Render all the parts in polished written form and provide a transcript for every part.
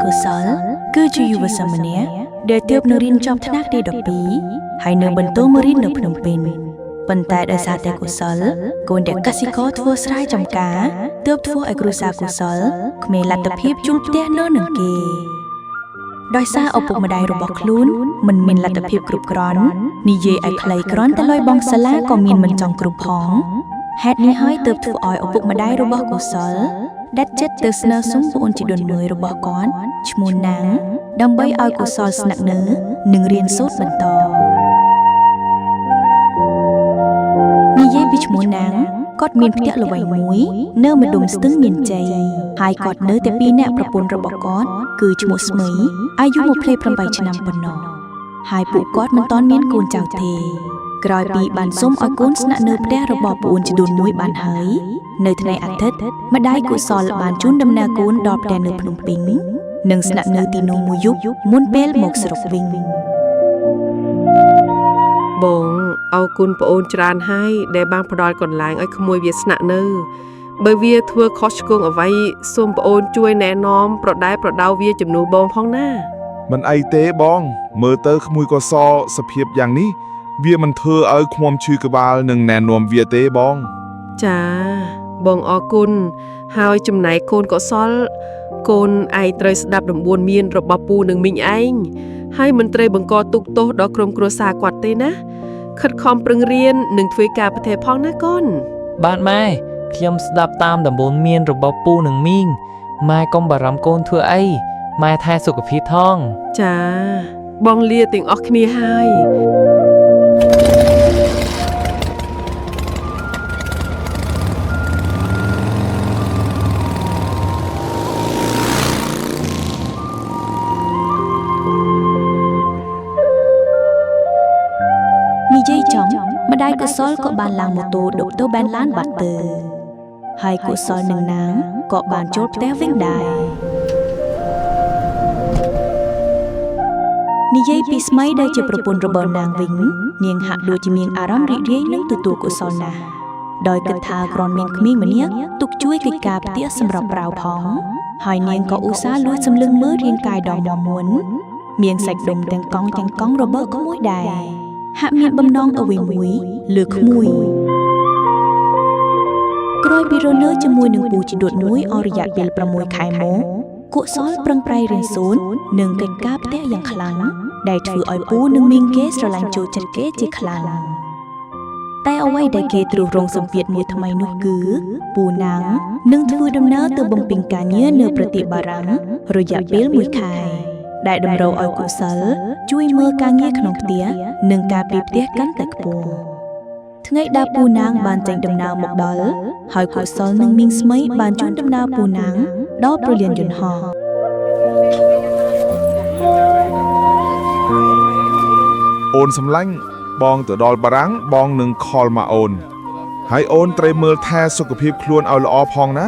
កុសលគឺជាយុវសាមញ្ញដែលទើបនៅរៀនចប់ថ្នាក់ទី12ហើយនៅបន្តមករៀននៅភ្នំពេញប៉ុន្តែដោយសារតែកុសលកូនដែលកសិករធ្វើស្រែចម្ការទើបធ្វើឲ្យគ្រួសារកុសលគ្មានលទ្ធភាពជួលផ្ទះនៅនឹងគេដោយសារឪពុកម្ដាយរបស់ខ្លួនមិនមានលទ្ធភាពគ្រប់គ្រាន់និយាយឲ្យខ្លីគ្រាន់តែលុយបង់សាលាក៏មានមិនចង់គ្រប់ផងហេតុនេះហើយទើបធ្វើឲ្យឪពុកម្ដាយរបស់កុសលដាច់ចិត្តទៅស្នើសុំប្អូនជីដូនមួយរបស់គាត់ឈ្មោះណាងដើម្បីឲ្យកុសលស្នាក់នៅនិងរៀនសូត្របន្តនិយាយពីឈ្មោះណាងគាត់មានផ្ទះល្វែងមួយនៅម្ដុំស្ទឹងមានជ័យហើយគាត់នៅតែពីរនាក់ប្រពន្ធរបស់គាត់គឺឈ្មោះស្មីអាយុ28ឆ្នាំប៉ុណ្ណោះហើយពួកគាត់មិនទាន់មានកូនចៅទេក្រោយពីបានសុំឲ្យកូនស្នាក់នៅផ្ទះរបស់ប្អូនជីដូនមួយបានហើយនៅថ្ងៃអាទិត្យម្ដាយកុសលបានជូនដំណើរកូនដល់ផ្ទះនៅភ្នំពេញនិងស្នាក់នៅទីនោះមួយយប់មុនពេលមកស្រុកវិញបងអរគុណប្អូនច្រើនហើយដែលបានផ្ដល់កន្លែងឲ្យក្មួយវាស្នាក់នៅបើវាធ្វើខុសឆ្គងអ្វីសូមប្អូនជួយណែនាំប្រដៅវាជំនួសបងផងណាមិនអីទេបងមើលទៅក្មួយកសសភាពយ៉ាងនេះវាមិនធ្វើឲ្យឃ្មុំឈឺក្បាលនិងណែនាំវាទេបងចាបងអរគុណហើយចំណែកកូនកុសលកូនឯងត្រូវស្ដាប់ដំបួនមានរបស់ពូនិងមីងឯងហើយមិនត្រូវបង្កទុក្ខទោសដល់ក្រុមគ្រួសារគាត់ទេណាខិតខំប្រឹងរៀននិងធ្វើការប្រតិបត្តិផងណាកូនបាទម៉ែខ្ញុំស្ដាប់តាមដំបូន្មានរបស់ពូនិងមីងម៉ែកុំបារម្ភកូនធ្វើអីម៉ែថែសុខភាពថងចាបងលាទាំងអស់គ្នាហើយនិយាយចំម្ដាយកុសលក៏បានឡើងម៉ូតូដប់ទៅបែនឡានបាត់ទៅហើយកុសលនឹងណាងក៏បានចូលផ្ទះវិញដែរនិយាយពីស្មីដែលជាប្រពន្ធរបស់នាងវិញនាងហាក់ដូចជាមានអារម្មណ៍រីករាយនឹងទទួលកុសលណាស់ដោយគិតថាគ្រាន់មានក្មេងម្នាក់ទុកជួយកិច្ចការផ្ទះសម្រាប់ប្រៅផងហើយនាងក៏ឧស្សាហ៍លួចសម្លឹងមើលរាងកាយដ៏មាំមួនមានសាច់ដុំទាំងកង់របស់ក្មួយដែរហាក់មានបំណងអ្វីមួយលើក្មួយក្រោយពីរស់នៅជាមួយនឹងពូជីដូនមួយអស់រយៈពេល6ខែមកកុសលប្រឹងប្រែងរៀនសូត្រនិងកិច្ចការផ្ទះយ៉ាងខ្លាំងដែលធ្វើឲ្យពូនិងមីងគេស្រឡាញ់ចូលចិត្តគេជាខ្លាំងតែអ្វីដែលគេទ្រុះរង់សម្ពាធមួយថ្មីនោះគឺពូណាងនឹងធ្វើដំណើរទៅបំពេញការងារនៅប្រទេសបារាំងរយៈពេល1ខែដែលតម្រូវឲ្យកុសលជួយមើលការងារក្នុងផ្ទះនិងការពារផ្ទះកាន់តែខ្ពស់ថ្ងៃដែលពូណាងបានចេញដំណើរមកដល់ហើយកុសលនិងមីងស្មីបានជូនដំណើរពូណាងដល់ព្រលានយន្តហោះអូនសម្លាញ់បងទៅដល់បារាំងបងនឹងខលមកអូនហើយអូនត្រូវមើលថែសុខភាពខ្លួនឲ្យល្អផងណា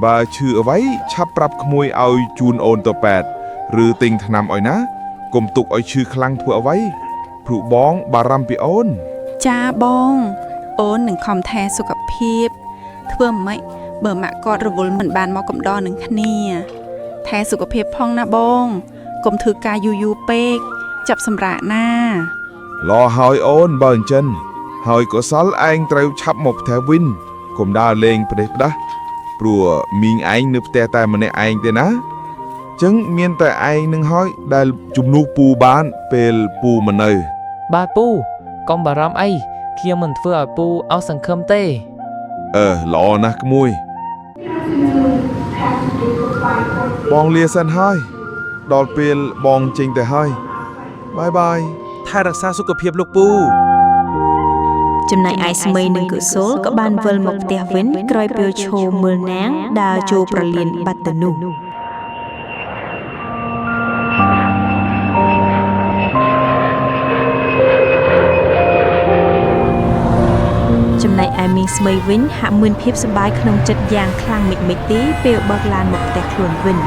បើឈឺអ្វីឆាប់ប្រាប់ក្មួយឲ្យជូនអូនទៅពេទ្យឬទិញថ្នាំឲ្យណាកុំទុកឲ្យឈឺខ្លាំងធ្វើអ្វីព្រោះបងបារម្ភពីអូនចាបងអូននឹងខំថែសុខភាពធ្វើម៉េចបើម៉ាក់គាត់រវល់មិនបានមកកំដរនឹងគ្នាថែសុខភាពផងណាបងកុំធ្វើការយូរពេកចាប់សម្រាកណាឡោះហើយអូនបើអញ្ចឹងហើយកុសលឯងត្រូវឆាប់មកផ្ទះវិញកុំដើរលេងផ្ដេសផ្ដាស់ព្រោះមីងឯងនៅផ្ទះតែម្នាក់ឯងទេណាចឹងមានតែឯងនឹងហើយដែលជំនួសពូបានពេលពូមិននៅបាទពូកុំបារម្ភអីខ្ញុំមិនធ្វើឲ្យពូអស់សង្ឃឹមទេល្អណាស់ក្មួយបងលាសិនហើយដល់ពេលបងចេញទៅហើយបាយថែរក្សាសុខភាពលោកពូចំណែកឯស្មីនិងកុសលក៏បានវិលមកផ្ទះវិញក្រោយពេលឈរមើលនាងដើរចូលប្រលានបាត់ទៅនោះចំណែកឯមីងស្មីវិញហាក់មានភាពសប្បាយក្នុងចិត្តយ៉ាងខ្លាំងមិនទេពេលបើកឡានមកផ្ទះខ្លួនវិញ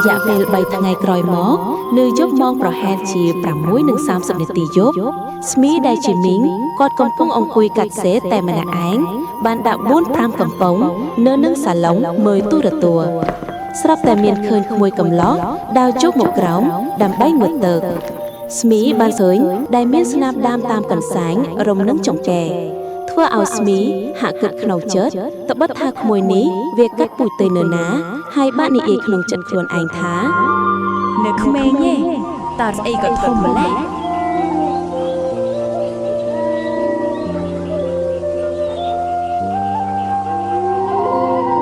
យៈពេល3ថ្ងៃក្រោយមកនៅយប់ម៉ោងប្រហែលជា 6:30 នាទីយប់ស្មីដែលជាមីងគាត់កំពុងអង្គុយកាត់សេតែម្នាក់ឯងបានដាក់ 4-5 កំប៉ុងនៅនឹងសាឡុងមើលទូរទស្សន៍ស្រាប់តែមានឃើញក្មួយកំឡោះដើរជុកមកក្រោមដើម្បីងើបទៅស្មីបានឃើញដែលមានស្នាមដាមតាមកន្សែងរំនឹងចង្កេធ្វើឲ្យស្មីហាក់គិតក្នុងចិត្តត្បិតថាក្មួយនេះវាកាត់ពូជទៅនរណាហើយបាននិយាយក្នុងចិត្តខ្លួនឯងថានៅក្មេងទេតើស្អីក៏ធំម្ល៉េះ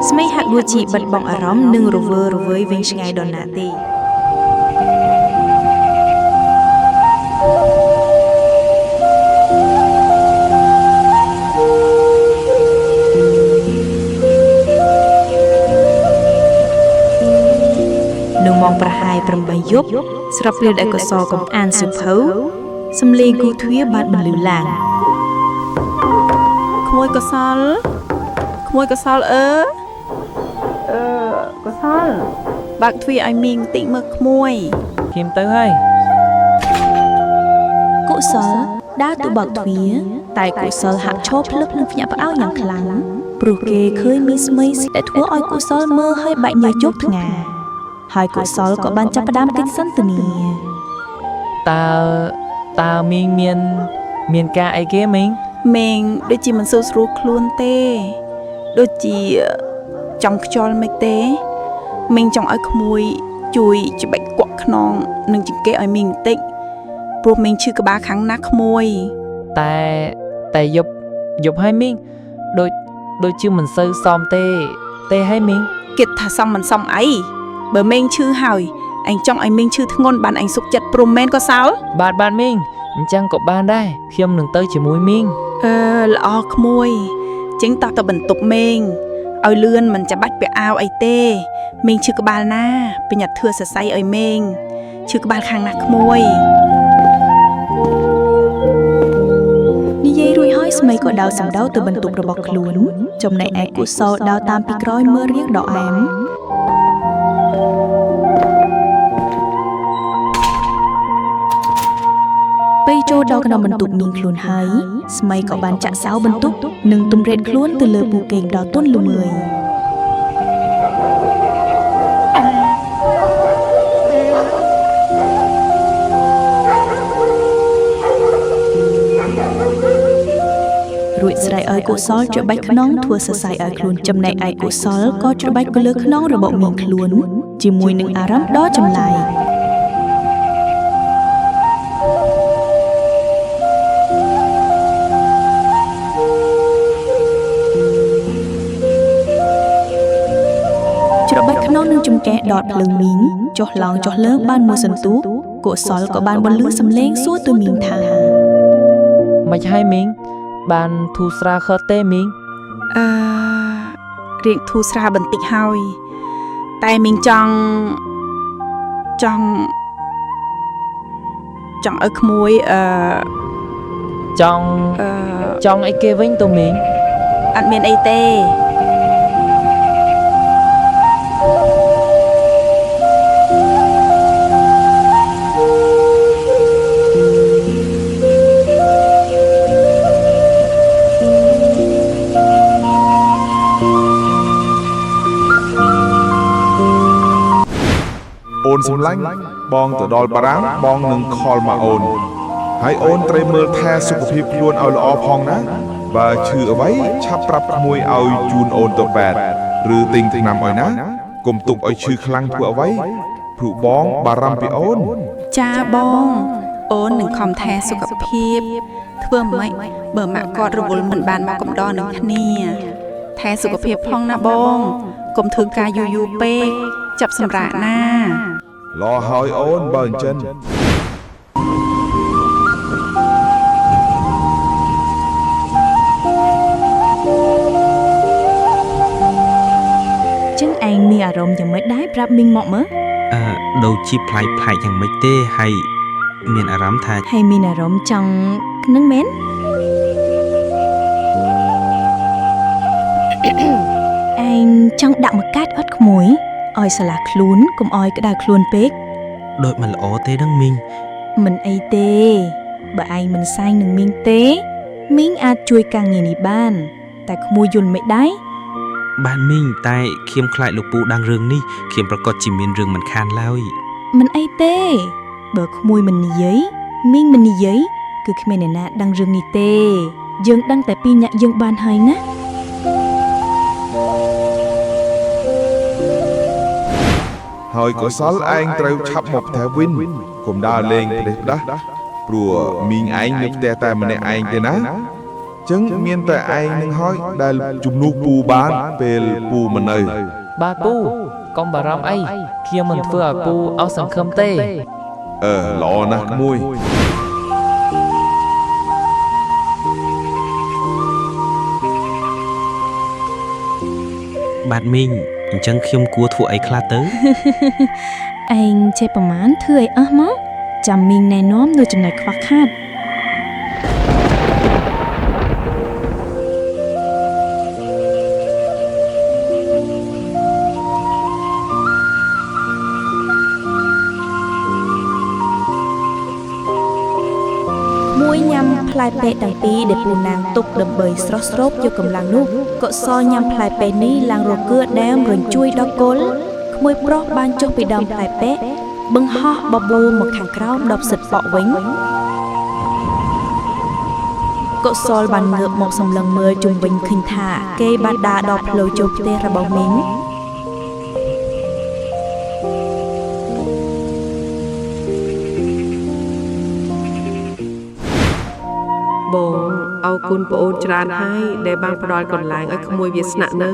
ស្មីហាក់ដូចជាបាត់បង់អារម្មណ៍និងរវើរវើយវិញឆ្ងាយដល់ណាទេនៅម៉ោងប្រហែល 8 យប់ស្រាប់ពេលដែលកសលកំអានសិភៅសំឡេងគូទ្វារបានបន្លឺឡើងក្មួយកសលកសលបើកទ្វារឲ្យមីងតិចមើលក្មួយ គៀមទៅហើយក ុសលដើរទៅបើកទ្វារតែកុសលហាក់ឈរភ្លឹកនិងភ្ញាក់ផ្អើលយ៉ាងខ្លាំងព្រោះគេឃើញមានស្មីដែលធ្វើឲ្យកុសលមើលឲ្យបែកញើសជោគថ្ងាហើយកុសលក៏បានចាប់ផ្ដើមកិច្ចសន្ទនាតើមីងមានការអីគេមីង មេងដូចជាមិនសូវស្រួលខ្លួនទេដូចជាចង់ខ្ជល់មិនទេមេងចង់ឲ្យក្មួយជួយច្បាច់គក់ខ្នងនិងចង្កេះឲ្យមីងបន្តិចព្រោះមេងឈឺក្បាលខាងណាក្មួយតែយប់ហើយមីងដូចជាមិនសូវសមទេហើយមីង គិតថាសមមិនសមអីបើមេងឈឺហើយអញចង់ឲ្យមេងឈឺធ្ងន់បានអញសុខចិត្តព្រមមែនក៏សោលបាទមីងអញ្ចឹងក៏បានដែរខ្ញុំនឹងទៅជាមួយមីងល្អក្មួយចេញតោះទៅបន្ទប់មេងឲ្យលឿនមិនចាំបាច់ពាក់អាវអីទេមេងឈឺក្បាលណាបញ្ញាធឿសរសៃឲ្យមេងឈឺក្បាលខាងណាក្មួយនិយាយរួចហើយស្មីក៏ដើរសំដៅទៅបន្ទប់របស់ខ្លួនចំណែកឯកុសលដើរតាមពីក្រោយមើលរៀងដកអែមពេលចូលដល់ក្នុងបន្ទប់មីងខ្លួនហើយស្មីក៏បានចាក់សោបន្ទប់និងទម្រែកខ្លួនទៅលើពូកេងដល់ទន់ល្មើយរួចស្រែកឲ្យកុសលច្របាច់ខ្នងធ្វើសរសៃឲ្យខ្លួនចំណែកឯកុសលក៏ច្របាច់ទៅលើខ្នងរបស់មីងខ្លួនជាមួយនឹងអារម្មណ៍ដ៏ចម្លែកច្របាច់ខ្នងនឹងចំកែដតភ្លើងមីងចុះឡើងចុះលើបានមួយសន្ទុះកុសលក៏បានបន្លឺសំឡេងសួរទៅមីងថាមិនហើយមីងបានធូរស្រាលខុសទេមីងរៀងធូរស្រាលបន្តិចហើយតែមីងចង់ឲ្យក្មួយចង់អីគេវិញទៅមីងអត់មានអីទេអូនសំឡាញ់បងទៅដល់បារាំងបងនឹងខលមកអូនហើយអូនត្រូវមើលថែសុខភាពខ្លួនឲ្យល្អផងណាបើឈឺអ្វីឆាប់ប្រាប់ក្មួយឲ្យជូនអូនទៅពេទ្យឬទិញថ្នាំឲ្យណាកុំទុកឲ្យឈឺខ្លាំងធ្វើអ្វីព្រោះបងបារម្ភពីអូនចាបងអូននឹងខំថែសុខភាពធ្វើម៉េចបើម៉ាក់គាត់រវល់មិនបានមកកំដរនឹងគ្នាថែសុខភាពផងណាបងកុំធ្វើការយូរពេកចាប់សម្រាកណារហើយអូនបើអញ្ចឹងចឹងឯងមានអារម្មណ៍យ៉ាងម៉េចដែរប្រាប់មីងមកមើលដូចជាប្លែកយ៉ាងម៉េចទេហើយមានអារម្មណ៍ថាហើយមានអារម្មណ៍ចង់នឹងមែនឯងចង់ដាក់មកកាត់អត់ក្មួយ អោយឆ្លាស់ខ្លួនកុំអោយក្តៅខ្លួនពេក ដូចមិនល្អទេដឹងមីង មិនអីទេបើឯងមិនសែងនឹងមីងទេមីងអាចជួយការងារនេះបានតែក្មួយយល់មិនដែរ បានមីងតែខ្ញុំខ្លាចលោកពូដឹងរឿងនេះខ្ញុំប្រកាសជាមានរឿងមិនខានឡើយ មិនអីទេបើក្មួយមិននិយាយមីងមិននិយាយគឺគ្មានអ្នកណាដឹងរឿងនេះទេយើងដឹងតែពីរអ្នកយើងបានហើយណា ហើយកុសលឯងត្រូវឆាប់មកផ្ទះវិញកុំដើរលេងផ្ដេសផ្ដាស់ព្រោះមីងឯងនៅផ្ទះតែម្នាក់ឯងទេណាចឹងមានតែឯងនឹងហើយដែលជំនួសពូបានពេលពូមិននៅ បាទពូកុំបារម្ភអីខ្ញុំមិនធ្វើឲ្យពូអស់សង្ឃឹមទេ ល្អណាស់ក្មួយ បាទមីងអញ្ចឹងខ្ញុំគួរធ្វើអីខ្លះទៅ ឯងចេះប្រមាណធ្វើឲ្យអស់មកចាំមីងណែនាំនៅចំណុចខ្វះខាត មួយញ៉ាំផ្លែពេកទាំងពីរដែលពូណាងទុកដើម្បីស្រស់ស្រូបយកកម្លាំងនោះកុសលញ៉ាំផ្លែពេកនេះឡើងរកើដើមរញ្ជួយដល់គល់ក្មួយប្រុសបានចុះពីដើមផ្លែពេកបង្ហោះបបួលមកខាងក្រោមដល់ផ្សិតប៉ក់វិញកុសលបានងើបមកសម្លឹងមើលជុំវិញឃើញថាគេបានដើរដល់ផ្លូវចូលផ្ទះរបស់មីង បងអរគុណប្អូនច្រើនហើយដែលបានផ្ដល់កន្លែងឲ្យក្មួយវាស្នាក់នៅ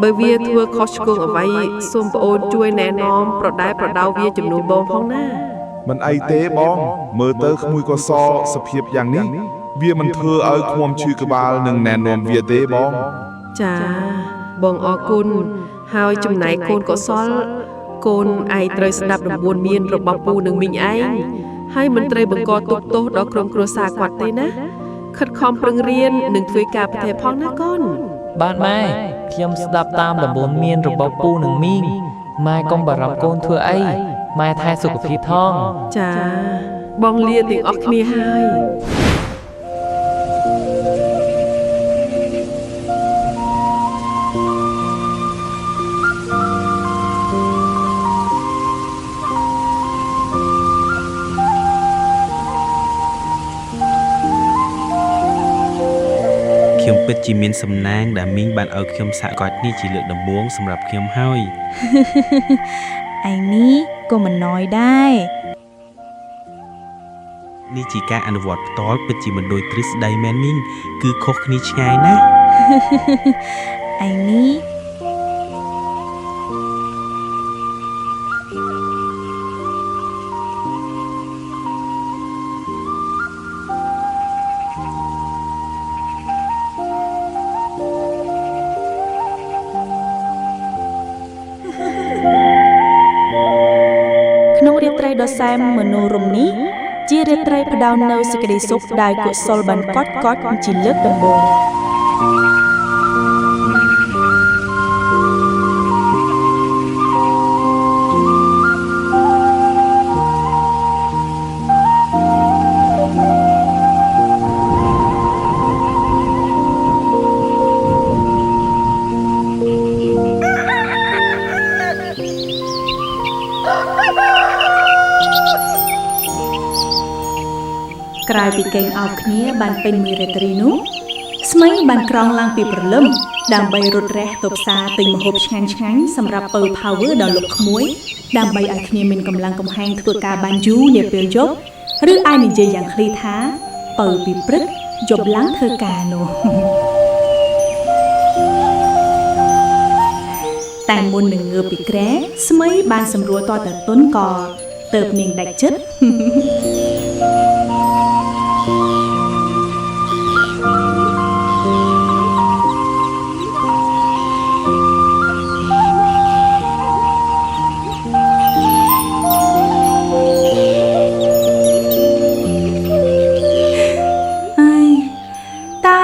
បើវាធ្វើខុសឆ្គងអ្វីសូមប្អូនជួយណែនាំប្រដៅវាជំនួសបងផងណា មិនអីទេបងមើលទៅក្មួយកុសលសភាពយ៉ាងនេះវាមិនធ្វើឲ្យឃ្លាំឈឺក្បាលនឹងណែនាំវាទេបង ចាបងអរគុណហើយចំណែកកូនកុសលកូនឯងត្រូវស្ដាប់ដំបួនមានរបស់ពូនិងមីងឯងហើយមិនត្រូវបង្កទុក្ខទោសដល់ក្រុមគ្រួសារគាត់ទេណាខិតខំប្រឹងរៀននិងធ្វើការប្រតិផងណាកូន បាទម៉ែខ្ញុំស្ដាប់តាមដំបូន្មានរបស់ពូនិងមីងម៉ែកុំបារម្ភកូនធ្វើអីម៉ែថែសុខភាពថង ចាបងលាទាំងអស់គ្នាហើយ ខ្ញុំពិតជាមានសំណាងដែលមីងបានឲ្យខ្ញុំសាកគាត់នេះជាលើកដំបូងសម្រាប់ខ្ញុំហើយ ឯនេះក៏មិនណយដែរ នេះជាការអនុវត្តផ្ទាល់ពិតជាមិនដូចទ្រឹស្ដីមែនមីងគឺខុសគ្នាឆ្ងាយណាស់ ឯនេះ ក្នុងរាត្រីដ៏សែនមនោរម្យនេះជារាត្រីផ្ដោតនៅសេចក្តីសុខដែលកុសលបានកត់ជាលើកដំបូងក្រោយពីកេងអោបគ្នាបានពេញមួយរាត្រីនោះស្មីបានក្រោងឡើងពីព្រលឹមដើម្បីរត់រះទៅផ្សារទិញម្ហូបឆ្ងាញ់ៗសម្រាប់ពៅ power ដល់លោកក្មួយដើម្បីឲ្យគ្នាមានកម្លាំងកំហែងធ្វើការបានយូរនាពេលយប់ឬអាចនិយាយយ៉ាងឃ្លីថាពៅពីព្រឹកយប់ឡើងធ្វើការនោះ តែមុននឹងងើបពីគ្រែស្មីបានសម្រួលតទៅទុនក៏ទៅនាងដាច់ចិត្ត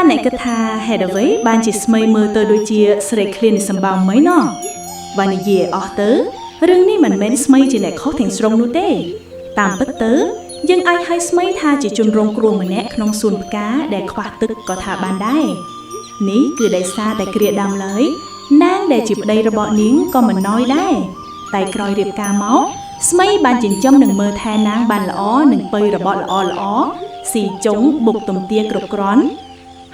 អ្នកគិតថាហេតុអ្វីបានជាស្មីមើលទៅដូចជាស្រីឃ្លានសម្បោងមិនណោះ vàនិយាយអស់ទៅរឿងនេះមិនមែនស្មីជាអ្នកខុសទាំងស្រុងនោះទេតាមពិតទៅយើងអាចហៅស្មីថាជាជនរងគ្រោះម្នាក់ក្នុងសួនផ្កាដែលខ្វះទឹកក៏ថាបានដែរនេះគឺដោយសារតែគ្រាដើមឡើយនាងដែលជាប្តីរបស់នាងក៏មិនណយដែរតែក្រោយរៀបការមកស្មីបានចិញ្ចឹមនិងមើលថែនាងបានល្អនិងពៃរបស់ល្អស៊ីចុងបុកទំទាគ្រប់គ្រាន់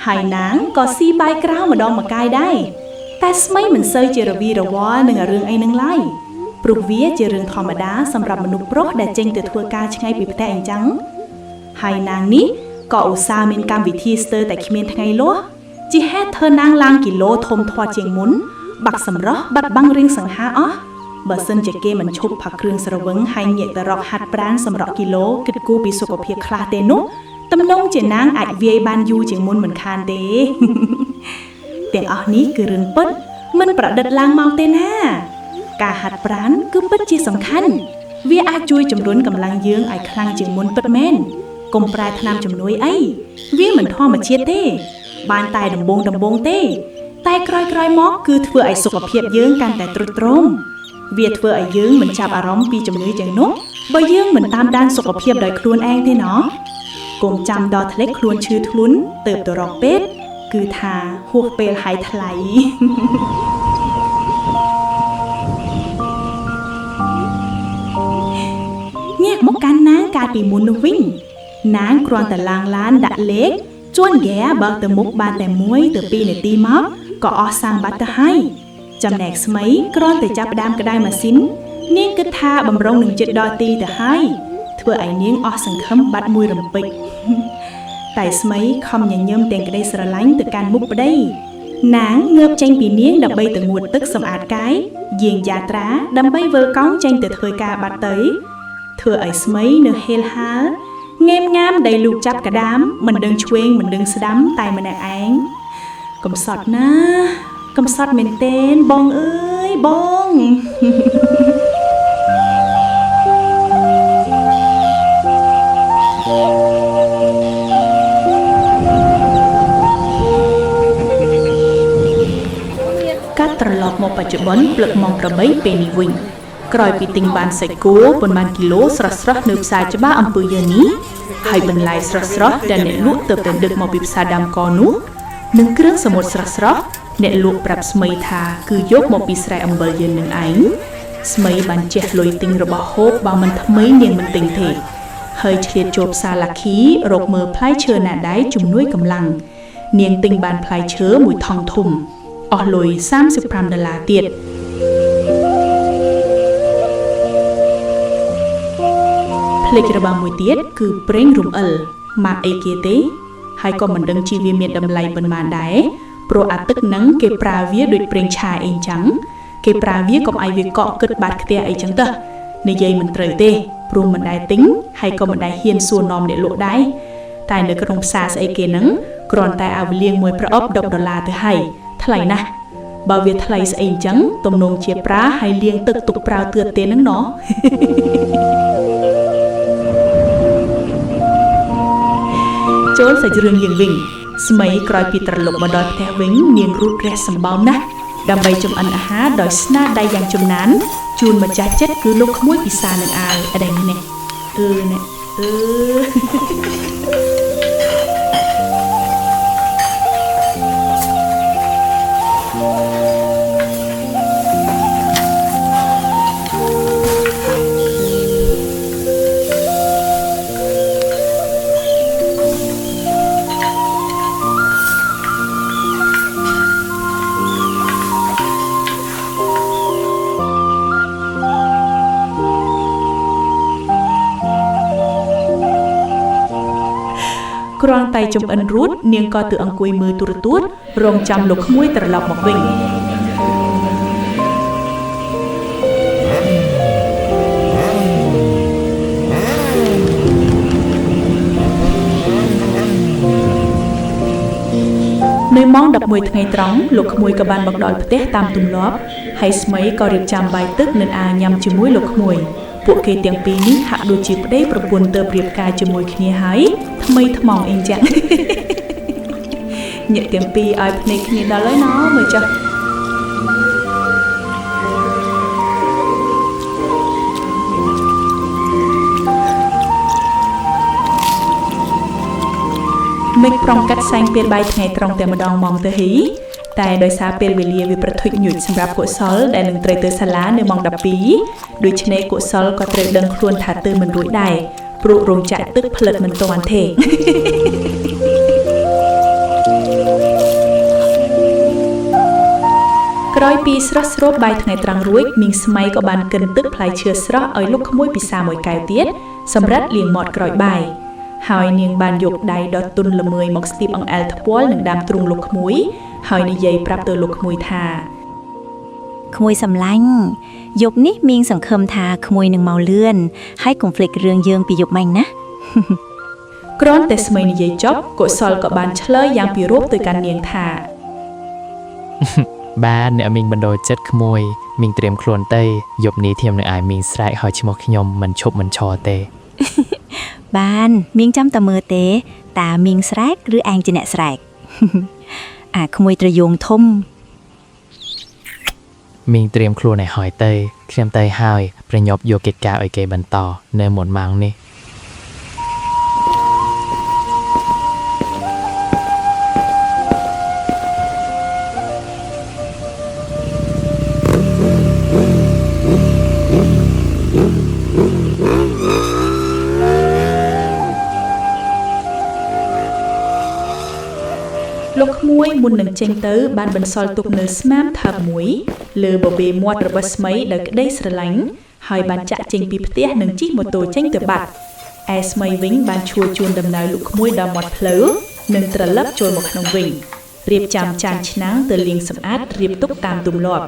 ហើយនាងក៏ស៊ីបាយក្រៅម្ដងម្កាយដែរតែស្មីមិនសូវជារវីរវល់នឹងរឿងអីនឹងឡើយព្រោះវាជារឿងធម្មតាសម្រាប់មនុស្សប្រុសដែលចេញទៅធ្វើការឆ្ងាយពីផ្ទះអញ្ចឹងហើយនាងនេះក៏ឧស្សាហ៍មានកម្មវិធីស្ទើរតែគ្មានថ្ងៃលាស់ជាហេតុធ្វើនាងឡើងគីឡូធំធាត់ជាងមុនបាក់សម្រស់បាត់បង់រៀងសង្ហាអស់បើសិនជាគេមិនឈប់ផឹកគ្រឿងស្រវឹងហើយងាកទៅរកហាត់ប្រាណសម្រក់គីឡូគិតគូរពីសុខភាពខ្លះទេនោះទំនងជានាងអាចវាយបានយូរជាងមុនមិនខានទេ ទាំងអស់នេះគឺរឿងពិតមិនប្រឌិតឡើងមកទេណាការហាត់ប្រាណគឺពិតជាសំខាន់វាអាចជួយជំរុញកម្លាំងយើងឲ្យខ្លាំងជាងមុនពិតមែនកុំប្រែថ្នាំជំនួយអីវាមិនធម្មជាតិទេបានតែដំបងទេតែក្រោយមកគឺធ្វើឲ្យសុខភាពយើងកាន់តែទ្រុឌទ្រោមវាធ្វើឲ្យយើងមិនចាប់អារម្មណ៍ពីជំងឺទាំងនោះបើយើងមិនតាមដានសុខភាពដោយខ្លួនឯងទេណោះកុំចាំដល់ធ្លាក់ខ្លួនឈឺធ្លុនទៅរកពេទ្យគឺថាហួសពេលហើយថ្លៃ ងាកមកកាន់នាងកាលពីមុននោះវិញនាងគ្រាន់តែឡើងឡានដាក់លេខជួនហ្គាបើកទៅមុខបានតែ1ទៅ2នាទីមកក៏អស់សាំងបាត់ទៅហើយចំណែកស្មីគ្រាន់តែចាប់ផ្ដើមក្តារម៉ាស៊ីននាងគិតថាបំរុងនឹងចិត្តដល់ទីទៅហើយធ្វើឲ្យនាងអស់សង្ឃឹមបាត់មួយរំពេច តែស្មីខំញញឹមទាំងក្តីស្រឡាញ់ទៅកាន់មុខប្តីនាងងើបចេញពីនាងដើម្បីទៅងូតទឹកសម្អាតកាយយាងយាត្រាដើម្បីវិលកង់ចេញទៅធ្វើការបាត់ទៅធ្វើឲ្យស្មីនៅហេលហាលងេមងាមដែលលូកចាប់ក្តាមមិនដឹងឆ្វេងមិនដឹងស្ដាំតែម្នាក់ឯងកំសត់ណាកំសត់មែនទែនបងអើយបង កាត់ត្រឡប់មកបច្ចុប្បន្នព្រឹកម៉ោង 8 ពេលនេះវិញក្រោយពីទិញបានសាច់គោប៉ុន្មានគីឡូស្រស់ៗនៅផ្សារច្បារអំពើយើងនេះហើយបន្លែស្រស់ៗដែលអ្នកលក់ទៅដឹកមកពីផ្សារដើមកនោះនិងគ្រឿងសមុទ្រស្រស់ៗអ្នកលក់ប្រាប់ស្មីថាគឺយកមកពីស្រែអំបិលយើងនឹងឯងស្មីបានចេះលុយទិញរបស់ហូបបើមិនថ្មីនាងមិនទិញទេហើយឆ្លៀតចូលផ្សារឡាខីរកមើលផ្លែឈើណាដែរជំនួយកម្លាំងនាងទិញបានផ្លែឈើមួយថង់ធំអស់លុយ$35ទៀតផ្លេចរបស់មួយទៀតគឺប្រេងរំអិលម៉ាកអីគេទេហើយក៏មិនដឹងជីវាមានតម្លៃប៉ុន្មានដែរព្រោះអាទឹកហ្នឹងគេប្រើវាដូចប្រេងឆាអីចឹងគេប្រើវាកុំឲ្យវាកក់គិតបាត់ខ្ទះអីចឹងទៅនិយាយមិនត្រូវទេព្រោះមិនដែរទិញហើយក៏មិនដែរហ៊ានសួរនាំអ្នកលក់ដែរតែនៅក្នុងផ្សារស្អីគេហ្នឹងគ្រាន់តែឲ្យលៀងមួយប្រអប់$10ទៅហើយថ្លៃណាស់បើវាថ្លៃស្អីអញ្ចឹងទំនងជាប្រើហើយលាងទឹកទុកប្រើទឿតទេនឹងណោះ ចូលសាច់រឿងយើងវិញស្មីក្រោយពីត្រឡប់មកដល់ផ្ទះវិញនាងរូតរះសម្បើមណាស់ដើម្បីចម្អិនអាហារដោយស្នាដៃយ៉ាងចំណានជូនម្ចាស់ចិត្តគឺលោកក្មួយពិសានឹងអាវអដេញនេះនេះគ្រាន់តែចំអិនរួចនាងក៏ទៅអង្គុយមើលទូរទស្សន៍រងចាំលោកក្មួយត្រឡប់មកវិញនៅម៉ោង 11 ថ្ងៃត្រង់លោកក្មួយក៏បានមកដល់ផ្ទះតាមទម្លាប់ហើយស្មីក៏រៀបចំបាយទឹកនិងអាញ៉ាំជាមួយលោកក្មួយពួកគេទាំងពីរនេះហាក់ដូចជាប្តីប្រពន្ធទៅប្រៀបការជាមួយគ្នាហើយថ្មីថ្មងអីចឹង ញាក់ទាំងពីរឲ្យភ្នែកគ្នាដល់ហើយណោះមើលចុះ មិនប្រងកាត់សែងពេលបាយថ្ងៃត្រង់តែម្ដងម៉ោងទៅហ៊ីតែដោយសារពេលវេលាវាប្រថុយញូចសម្រាប់កុសលដែលនឹងត្រូវទៅសាលានៅម៉ោង12ដូច្នេះកុសលក៏ត្រូវដឹងខ្លួនថាទៅមិនរួចដែរព្រោះរោងចក្រទឹកផលិតមិនទាន់ទេក្រោយពីស្រស់ស្រូបបាយថ្ងៃត្រង់រួចមីងស្មៃក៏បានកិនទឹកផ្លែឈើស្រស់ឲ្យលោកក្មួយពិសាមួយកែវទៀតសម្រាប់លាងមាត់ក្រោយបាយហើយនាងបានយកដៃដុតទុនល្មើយមកស្ទាបអង្អែលថ្ពាល់នឹងដាំទ្រូងលោកក្មួយហើយនិយាយប្រាប់ទៅលោកក្មួយថាក្មួយសម្លាញ់យប់នេះមីងសង្ឃឹមថាក្មួយនឹងមកលឿនហើយកុំភ្លេចរឿងយើងពីយប់មិញណាគ្រាន់តែស្មីនិយាយចប់កុសលក៏បានឆ្លើយយ៉ាងពីរោបទៅកាន់នាងថាបាទអ្នកមីងបណ្ដោចិត្តក្មួយមីងត្រៀមខ្លួនទៅយប់នេះធៀមនឹងអាយមីងស្រែកហើយឈ្មោះខ្ញុំមិនឈប់មិនឈរទេបានមីងចាំតែមើលទេតាមីងស្រែកឬឯងជាអ្នកស្រែកអាក្មួយត្រយងធំមីងត្រៀមខ្លួនឲ្យហើយទៅខ្ញុំទៅហើយប្រញាប់យកកិច្ចការឲ្យគេបន្តនៅមុនម៉ោងនេះលោកក្មួយមុននឹងចេញទៅបានបន្សល់ទុកនៅស្មាមថើបមួយលើបបេមាត់របស់ស្មីដោយក្តីស្រឡាញ់ហើយបានចាក់ចេញពីផ្ទះនិងជិះម៉ូតូចេញទៅបាត់ឯស្មីវិញបានឈួរជួនដំណើរលោកក្មួយដល់មាត់ផ្លូវនិងត្រឡប់ចូលមកក្នុងវិញរៀបចំចានឆ្នាំងទៅលាងសម្អាតរៀបទុកតាមទម្លាប់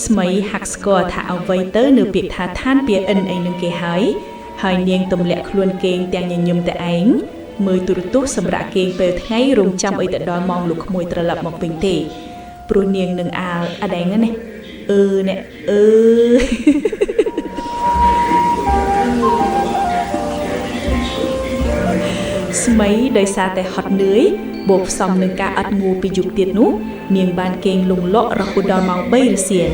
ស្មីហាក់ស្គាល់ថាអ្វីទៅនៅពាក្យថាឋានពាអិនអីនឹងគេហើយនាងទម្លាក់ខ្លួនគេងទាំងញញឹមតែឯងមើលទូរទស្សន៍សម្រាប់គេងពេលថ្ងៃរងចាំអីទៅដល់ម៉ោងលោកក្មួយត្រឡប់មកវិញទេព្រោះនាងនឹងអាលអដែងណាអ្នកស្មីដោយសារតែហត់នឿយបូកផ្សំនឹងការអត់ងូពីយប់ទៀតនោះនាងបានគេងលងលក់រហូតដល់ម៉ោង3 រសៀល